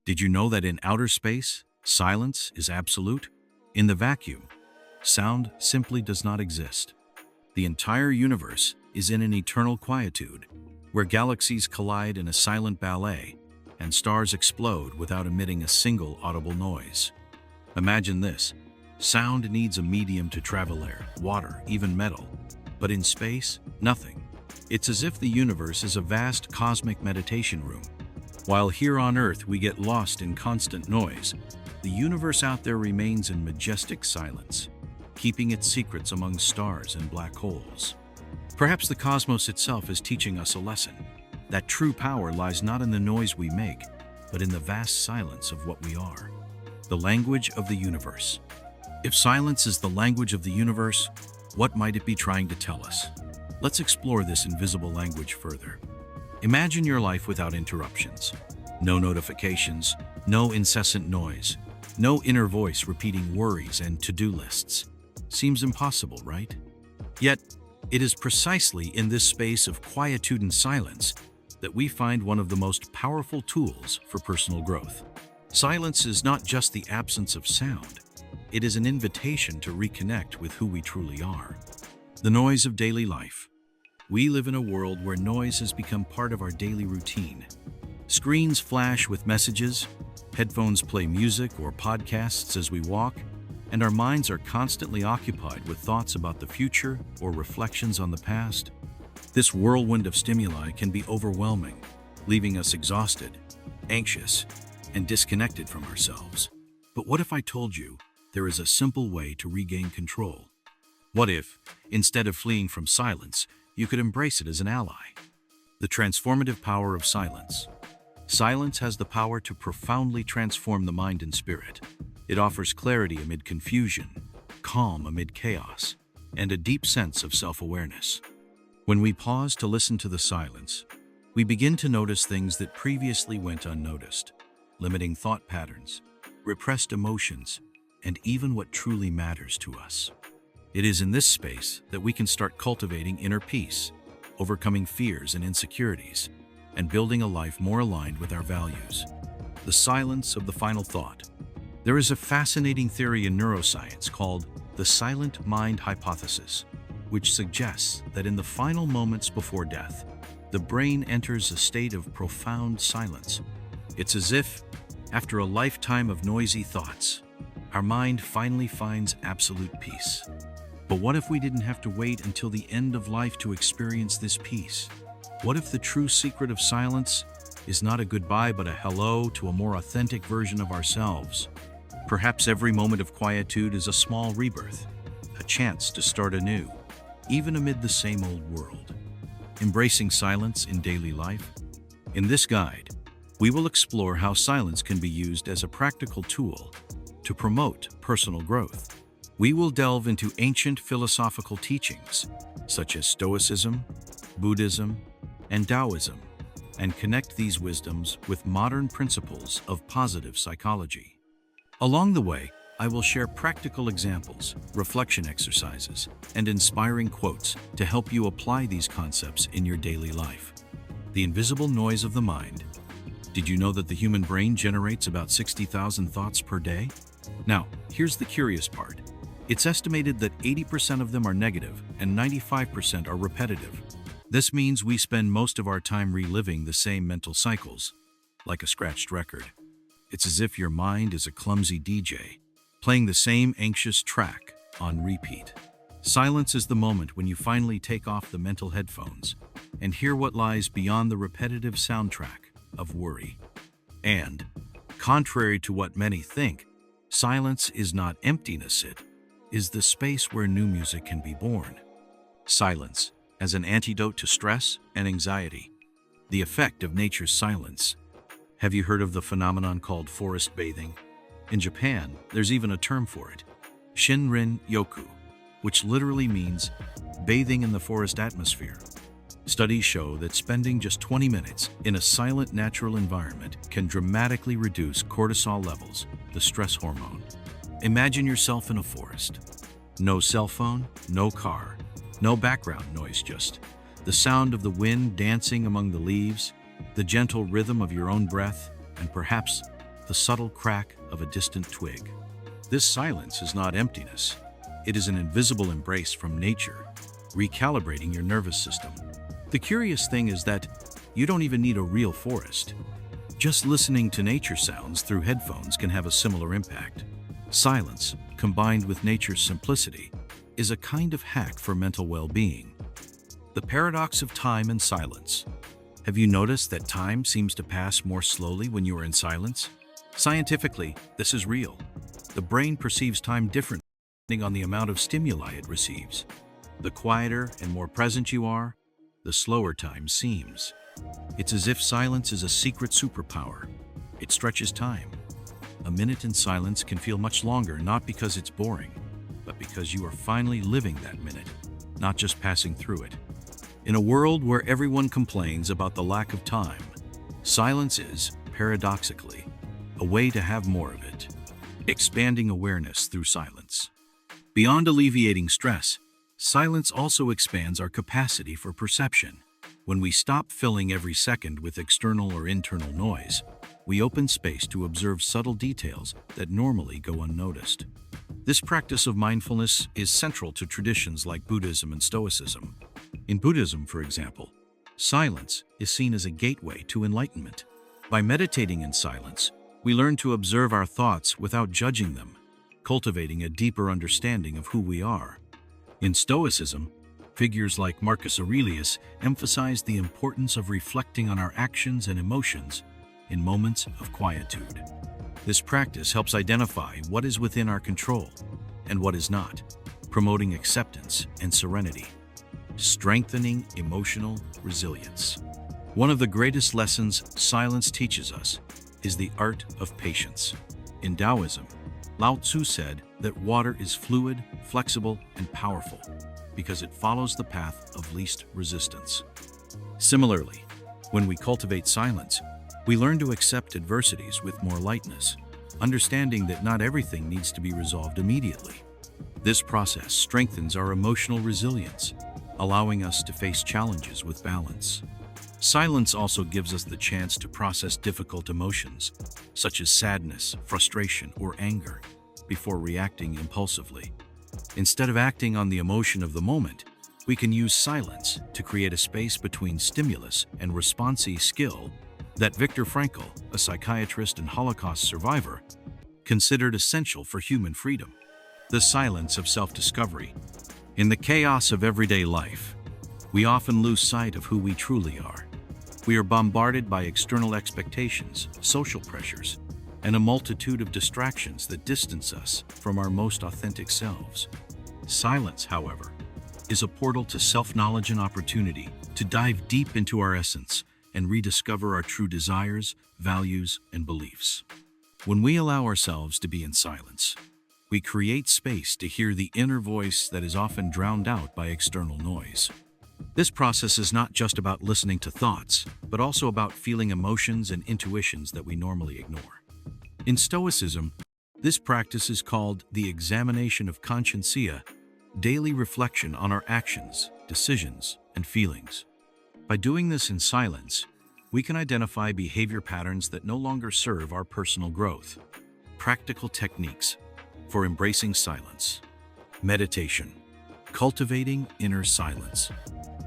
Did you know that in outer space, silence is absolute? In the vacuum, sound simply does not exist. The entire universe is in an eternal quietude, where galaxies collide in a silent ballet and stars explode without emitting a single audible noise. Imagine this. Sound needs a medium to travel: air, water, even metal. But in space, nothing. It's as if the universe is a vast cosmic meditation room. While here on Earth we get lost in constant noise, the universe out there remains in majestic silence, keeping its secrets among stars and black holes. Perhaps the cosmos itself is teaching us a lesson, that true power lies not in the noise we make, but in the vast silence of what we are. The language of the universe. If silence is the language of the universe, what might it be trying to tell us? Let's explore this invisible language further. Imagine your life without interruptions. No notifications, no incessant noise, no inner voice repeating worries and to-do lists. Seems impossible, right? Yet, it is precisely in this space of quietude and silence that we find one of the most powerful tools for personal growth. Silence is not just the absence of sound. It is an invitation to reconnect with who we truly are. The noise of daily life. We live in a world where noise has become part of our daily routine. Screens flash with messages, headphones play music or podcasts as we walk, and our minds are constantly occupied with thoughts about the future or reflections on the past. This whirlwind of stimuli can be overwhelming, leaving us exhausted, anxious, and disconnected from ourselves. But what if I told you there is a simple way to regain control? What if, instead of fleeing from silence, you could embrace it as an ally? The transformative power of silence. Silence has the power to profoundly transform the mind and spirit. It offers clarity amid confusion, calm amid chaos, and a deep sense of self-awareness. When we pause to listen to the silence, we begin to notice things that previously went unnoticed, limiting thought patterns, repressed emotions, and even what truly matters to us. It is in this space that we can start cultivating inner peace, overcoming fears and insecurities, and building a life more aligned with our values. The silence of the final thought. There is a fascinating theory in neuroscience called the silent mind hypothesis, which suggests that in the final moments before death, the brain enters a state of profound silence. It's as if, after a lifetime of noisy thoughts, our mind finally finds absolute peace. But what if we didn't have to wait until the end of life to experience this peace? What if the true secret of silence is not a goodbye but a hello to a more authentic version of ourselves? Perhaps every moment of quietude is a small rebirth, a chance to start anew, even amid the same old world. Embracing silence in daily life? In this guide, we will explore how silence can be used as a practical tool to promote personal growth. We will delve into ancient philosophical teachings, such as Stoicism, Buddhism, and Taoism, and connect these wisdoms with modern principles of positive psychology. Along the way, I will share practical examples, reflection exercises, and inspiring quotes to help you apply these concepts in your daily life. The invisible noise of the mind. Did you know that the human brain generates about 60,000 thoughts per day? Now, here's the curious part. It's estimated that 80% of them are negative and 95% are repetitive. This means we spend most of our time reliving the same mental cycles, like a scratched record. It's as if your mind is a clumsy DJ, playing the same anxious track on repeat. Silence is the moment when you finally take off the mental headphones and hear what lies beyond the repetitive soundtrack of worry. And, contrary to what many think, silence is not emptiness, it is the space where new music can be born. Silence as an antidote to stress and anxiety. The effect of nature's silence. Have you heard of the phenomenon called forest bathing? In Japan, there's even a term for it, Shinrin Yoku, which literally means bathing in the forest atmosphere. Studies show that spending just 20 minutes in a silent natural environment can dramatically reduce cortisol levels, the stress hormone. Imagine yourself in a forest. No cell phone, no car, no background noise, just the sound of the wind dancing among the leaves, the gentle rhythm of your own breath, and perhaps the subtle crack of a distant twig. This silence is not emptiness. It is an invisible embrace from nature, recalibrating your nervous system. The curious thing is that you don't even need a real forest. Just listening to nature sounds through headphones can have a similar impact. Silence, combined with nature's simplicity, is a kind of hack for mental well-being. The paradox of time and silence. Have you noticed that time seems to pass more slowly when you are in silence? Scientifically, this is real. The brain perceives time differently depending on the amount of stimuli it receives. The quieter and more present you are, the slower time seems. It's as if silence is a secret superpower. It stretches time. A minute in silence can feel much longer, not because it's boring, but because you are finally living that minute, not just passing through it. In a world where everyone complains about the lack of time, silence is, paradoxically, a way to have more of it, expanding awareness through silence. Beyond alleviating stress, silence also expands our capacity for perception. When we stop filling every second with external or internal noise, we open space to observe subtle details that normally go unnoticed. This practice of mindfulness is central to traditions like Buddhism and Stoicism. In Buddhism, for example, silence is seen as a gateway to enlightenment. By meditating in silence, we learn to observe our thoughts without judging them, cultivating a deeper understanding of who we are. In Stoicism, figures like Marcus Aurelius emphasize the importance of reflecting on our actions and emotions in moments of quietude. This practice helps identify what is within our control and what is not, promoting acceptance and serenity, strengthening emotional resilience. One of the greatest lessons silence teaches us is the art of patience. In Taoism, Lao Tzu said that water is fluid, flexible, and powerful because it follows the path of least resistance. Similarly, when we cultivate silence, we learn to accept adversities with more lightness, understanding that not everything needs to be resolved immediately. This process strengthens our emotional resilience, allowing us to face challenges with balance. Silence also gives us the chance to process difficult emotions, such as sadness, frustration, or anger, before reacting impulsively. Instead of acting on the emotion of the moment, we can use silence to create a space between stimulus and response skill that Viktor Frankl, a psychiatrist and Holocaust survivor, considered essential for human freedom. The silence of self-discovery. In the chaos of everyday life, we often lose sight of who we truly are. We are bombarded by external expectations, social pressures, and a multitude of distractions that distance us from our most authentic selves. Silence, however, is a portal to self-knowledge and opportunity to dive deep into our essence and rediscover our true desires, values, and beliefs. When we allow ourselves to be in silence, we create space to hear the inner voice that is often drowned out by external noise. This process is not just about listening to thoughts, but also about feeling emotions and intuitions that we normally ignore. In Stoicism, this practice is called the examination of conscientia, daily reflection on our actions, decisions, and feelings. By doing this in silence, we can identify behavior patterns that no longer serve our personal growth. Practical techniques for embracing silence. Meditation. Cultivating inner silence.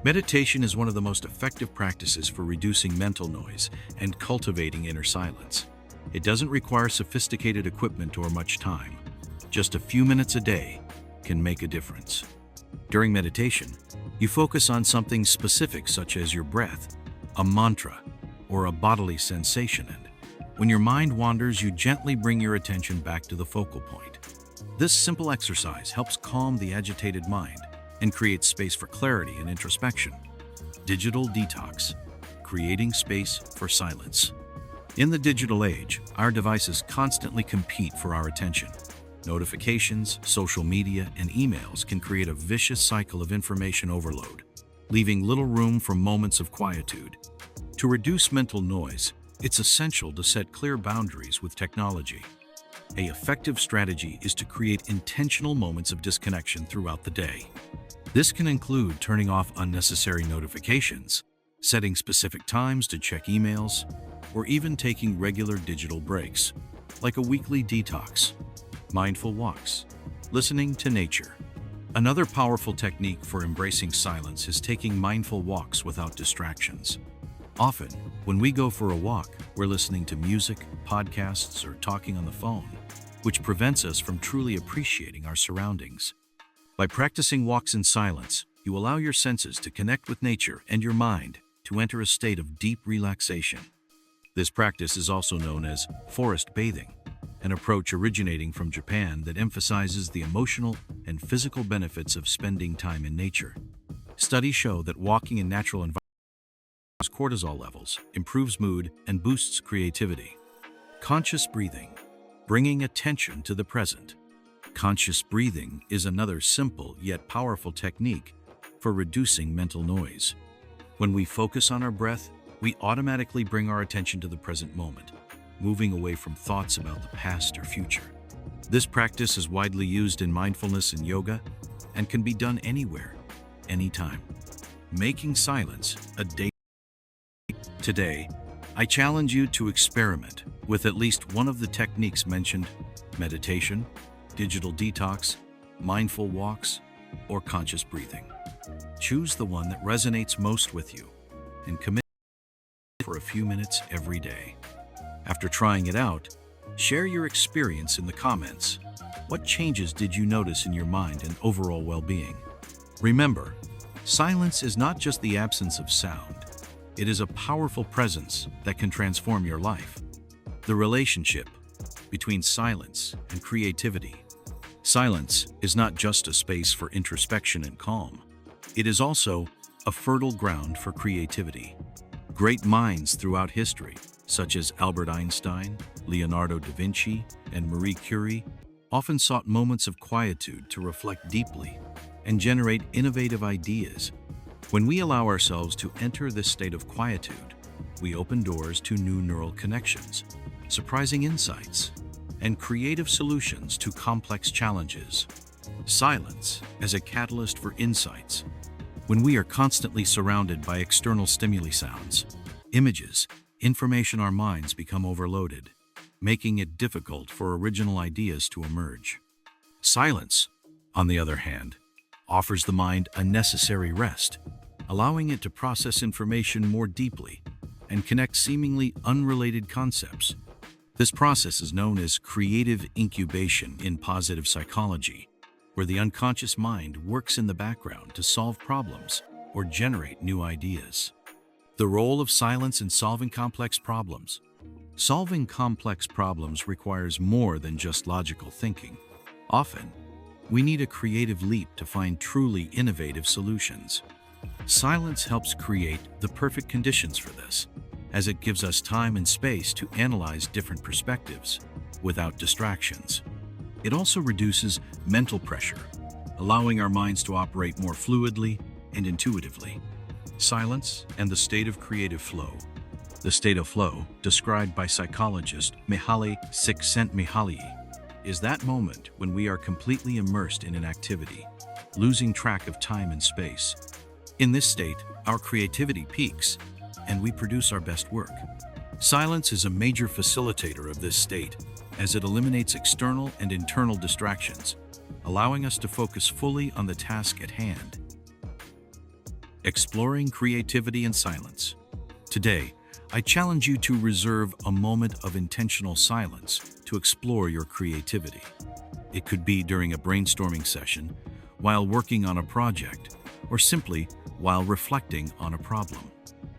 Meditation is one of the most effective practices for reducing mental noise and cultivating inner silence. It doesn't require sophisticated equipment or much time. Just a few minutes a day can make a difference. During meditation, you focus on something specific such as your breath, a mantra, or a bodily sensation, and when your mind wanders, you gently bring your attention back to the focal point. This simple exercise helps calm the agitated mind and create space for clarity and introspection. Digital detox, creating space for silence. In the digital age, our devices constantly compete for our attention. Notifications, social media, and emails can create a vicious cycle of information overload, leaving little room for moments of quietude. To reduce mental noise, it's essential to set clear boundaries with technology. An effective strategy is to create intentional moments of disconnection throughout the day. This can include turning off unnecessary notifications, setting specific times to check emails, or even taking regular digital breaks, like a weekly detox, mindful walks, listening to nature. Another powerful technique for embracing silence is taking mindful walks without distractions. Often, when we go for a walk, we're listening to music, podcasts, or talking on the phone, which prevents us from truly appreciating our surroundings. By practicing walks in silence, you allow your senses to connect with nature and your mind to enter a state of deep relaxation. This practice is also known as forest bathing, an approach originating from Japan that emphasizes the emotional and physical benefits of spending time in nature. Studies show that walking in natural environments lowers cortisol levels, improves mood, and boosts creativity. Conscious breathing, bringing attention to the present. Conscious breathing is another simple yet powerful technique for reducing mental noise. When we focus on our breath, we automatically bring our attention to the present moment, moving away from thoughts about the past or future. This practice is widely used in mindfulness and yoga and can be done anywhere, anytime. Making silence a daily. Today, I challenge you to experiment with at least one of the techniques mentioned: meditation, digital detox, mindful walks, or conscious breathing. Choose the one that resonates most with you and commit for a few minutes every day. After trying it out, share your experience in the comments. What changes did you notice in your mind and overall well-being? Remember, silence is not just the absence of sound. It is a powerful presence that can transform your life. The relationship between silence and creativity. Silence is not just a space for introspection and calm. It is also a fertile ground for creativity. Great minds throughout history, such as Albert Einstein, Leonardo da Vinci, and Marie Curie, often sought moments of quietude to reflect deeply and generate innovative ideas. When we allow ourselves to enter this state of quietude, we open doors to new neural connections, surprising insights, and creative solutions to complex challenges. Silence as a catalyst for insights. When we are constantly surrounded by external stimuli, sounds, images, information, our minds become overloaded, making it difficult for original ideas to emerge. Silence, on the other hand, offers the mind a necessary rest, allowing it to process information more deeply and connect seemingly unrelated concepts. This process is known as creative incubation in positive psychology, where the unconscious mind works in the background to solve problems or generate new ideas. The role of silence in solving complex problems. Solving complex problems requires more than just logical thinking. Often, we need a creative leap to find truly innovative solutions. Silence helps create the perfect conditions for this, as it gives us time and space to analyze different perspectives without distractions. It also reduces mental pressure, allowing our minds to operate more fluidly and intuitively. Silence and the state of creative flow. The state of flow, described by psychologist Mihaly Csikszentmihalyi, is that moment when we are completely immersed in an activity, losing track of time and space. In this state, our creativity peaks, and we produce our best work. Silence is a major facilitator of this state, as it eliminates external and internal distractions, allowing us to focus fully on the task at hand. Exploring creativity in silence. Today, I challenge you to reserve a moment of intentional silence to explore your creativity. It could be during a brainstorming session, while working on a project, or simply while reflecting on a problem.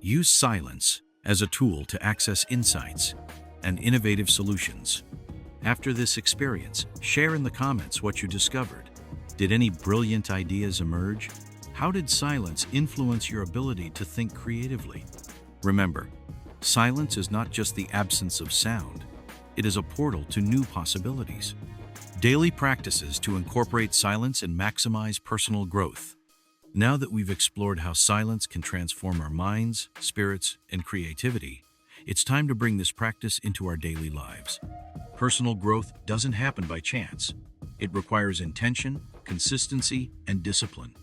Use silence as a tool to access insights and innovative solutions. After this experience, share in the comments what you discovered. Did any brilliant ideas emerge? How did silence influence your ability to think creatively? Remember, silence is not just the absence of sound. It is a portal to new possibilities. Daily practices to incorporate silence and maximize personal growth. Now that we've explored how silence can transform our minds, spirits, and creativity, it's time to bring this practice into our daily lives. Personal growth doesn't happen by chance. It requires intention, consistency, and discipline.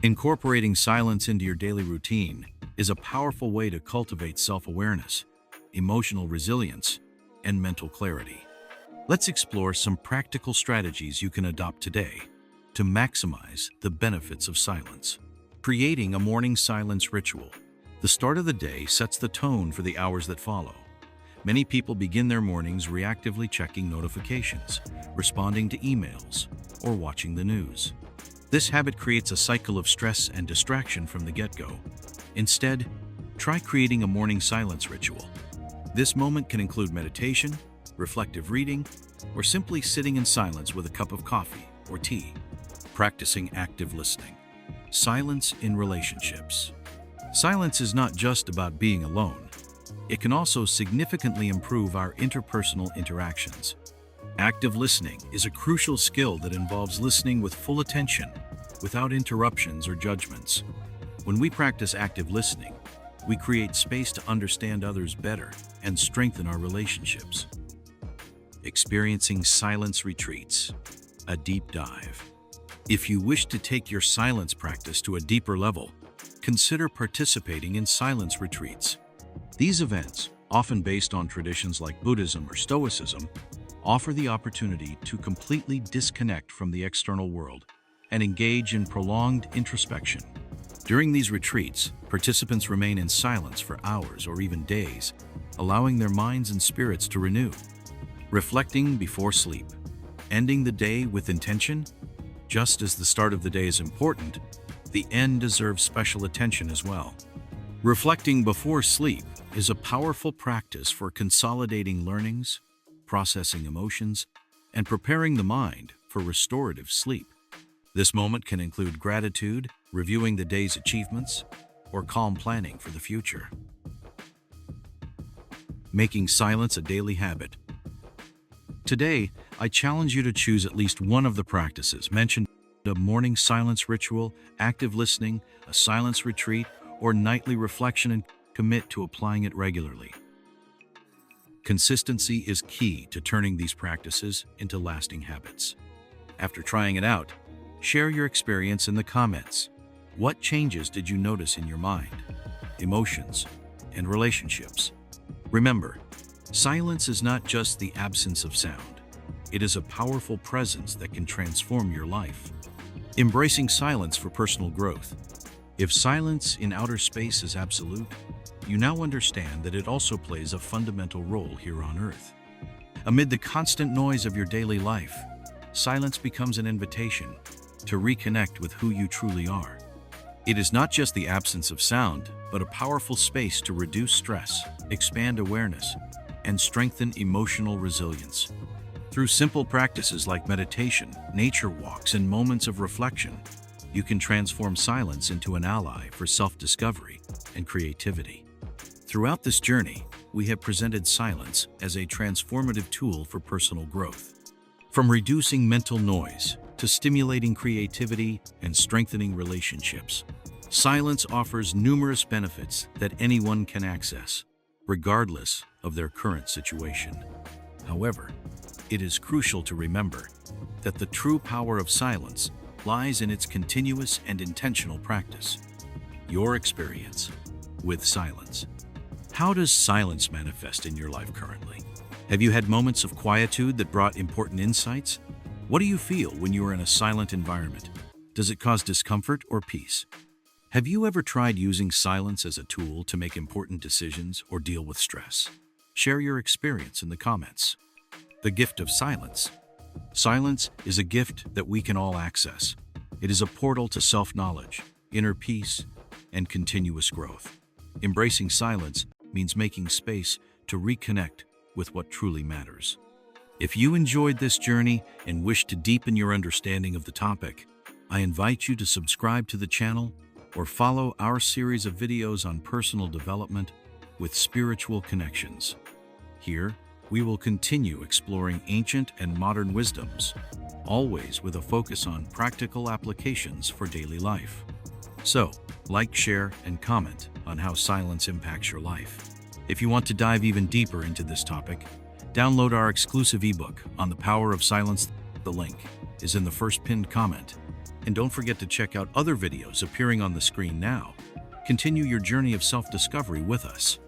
Incorporating silence into your daily routine is a powerful way to cultivate self-awareness, emotional resilience, and mental clarity. Let's explore some practical strategies you can adopt today to maximize the benefits of silence. Creating a morning silence ritual. The start of the day sets the tone for the hours that follow. Many people begin their mornings reactively checking notifications, responding to emails, or watching the news. This habit creates a cycle of stress and distraction from the get-go. Instead, try creating a morning silence ritual. This moment can include meditation, reflective reading, or simply sitting in silence with a cup of coffee or tea. Practicing active listening. Silence in relationships. Silence is not just about being alone. It can also significantly improve our interpersonal interactions. Active listening is a crucial skill that involves listening with full attention, without interruptions or judgments. When we practice active listening, we create space to understand others better and strengthen our relationships. Experiencing silence retreats. A deep dive. If you wish to take your silence practice to a deeper level, consider participating in silence retreats. These events, often based on traditions like Buddhism or Stoicism, offer the opportunity to completely disconnect from the external world and engage in prolonged introspection. During these retreats, participants remain in silence for hours or even days, allowing their minds and spirits to renew. Reflecting before sleep. Ending the day with intention. Just as the start of the day is important, the end deserves special attention as well. Reflecting before sleep is a powerful practice for consolidating learnings, processing emotions, and preparing the mind for restorative sleep. This moment can include gratitude, reviewing the day's achievements, or calm planning for the future. Making silence a daily habit. Today, I challenge you to choose at least one of the practices mentioned: a morning silence ritual, active listening, a silence retreat, or nightly reflection, and commit to applying it regularly. Consistency is key to turning these practices into lasting habits. After trying it out, share your experience in the comments. What changes did you notice in your mind, emotions, and relationships? Remember, silence is not just the absence of sound. It is a powerful presence that can transform your life. Embracing silence for personal growth. If silence in outer space is absolute, you now understand that it also plays a fundamental role here on Earth. Amid the constant noise of your daily life, silence becomes an invitation to reconnect with who you truly are. It is not just the absence of sound, but a powerful space to reduce stress, expand awareness, and strengthen emotional resilience. Through simple practices like meditation, nature walks, and moments of reflection, you can transform silence into an ally for self-discovery and creativity. Throughout this journey, we have presented silence as a transformative tool for personal growth. From reducing mental noise to stimulating creativity and strengthening relationships, silence offers numerous benefits that anyone can access, regardless of their current situation. However, it is crucial to remember that the true power of silence lies in its continuous and intentional practice. Your experience with silence. How does silence manifest in your life currently? Have you had moments of quietude that brought important insights? What do you feel when you are in a silent environment? Does it cause discomfort or peace? Have you ever tried using silence as a tool to make important decisions or deal with stress? Share your experience in the comments. The gift of silence. Silence is a gift that we can all access. It is a portal to self-knowledge, inner peace, and continuous growth. Embracing silence means making space to reconnect with what truly matters. If you enjoyed this journey and wish to deepen your understanding of the topic, I invite you to subscribe to the channel or follow our series of videos on personal development with spiritual connections. Here, we will continue exploring ancient and modern wisdoms, always with a focus on practical applications for daily life. So, like, share, and comment on how silence impacts your life. If you want to dive even deeper into this topic, download our exclusive ebook on the power of silence. The link is in the first pinned comment. And don't forget to check out other videos appearing on the screen now Continue your journey of self-discovery with us.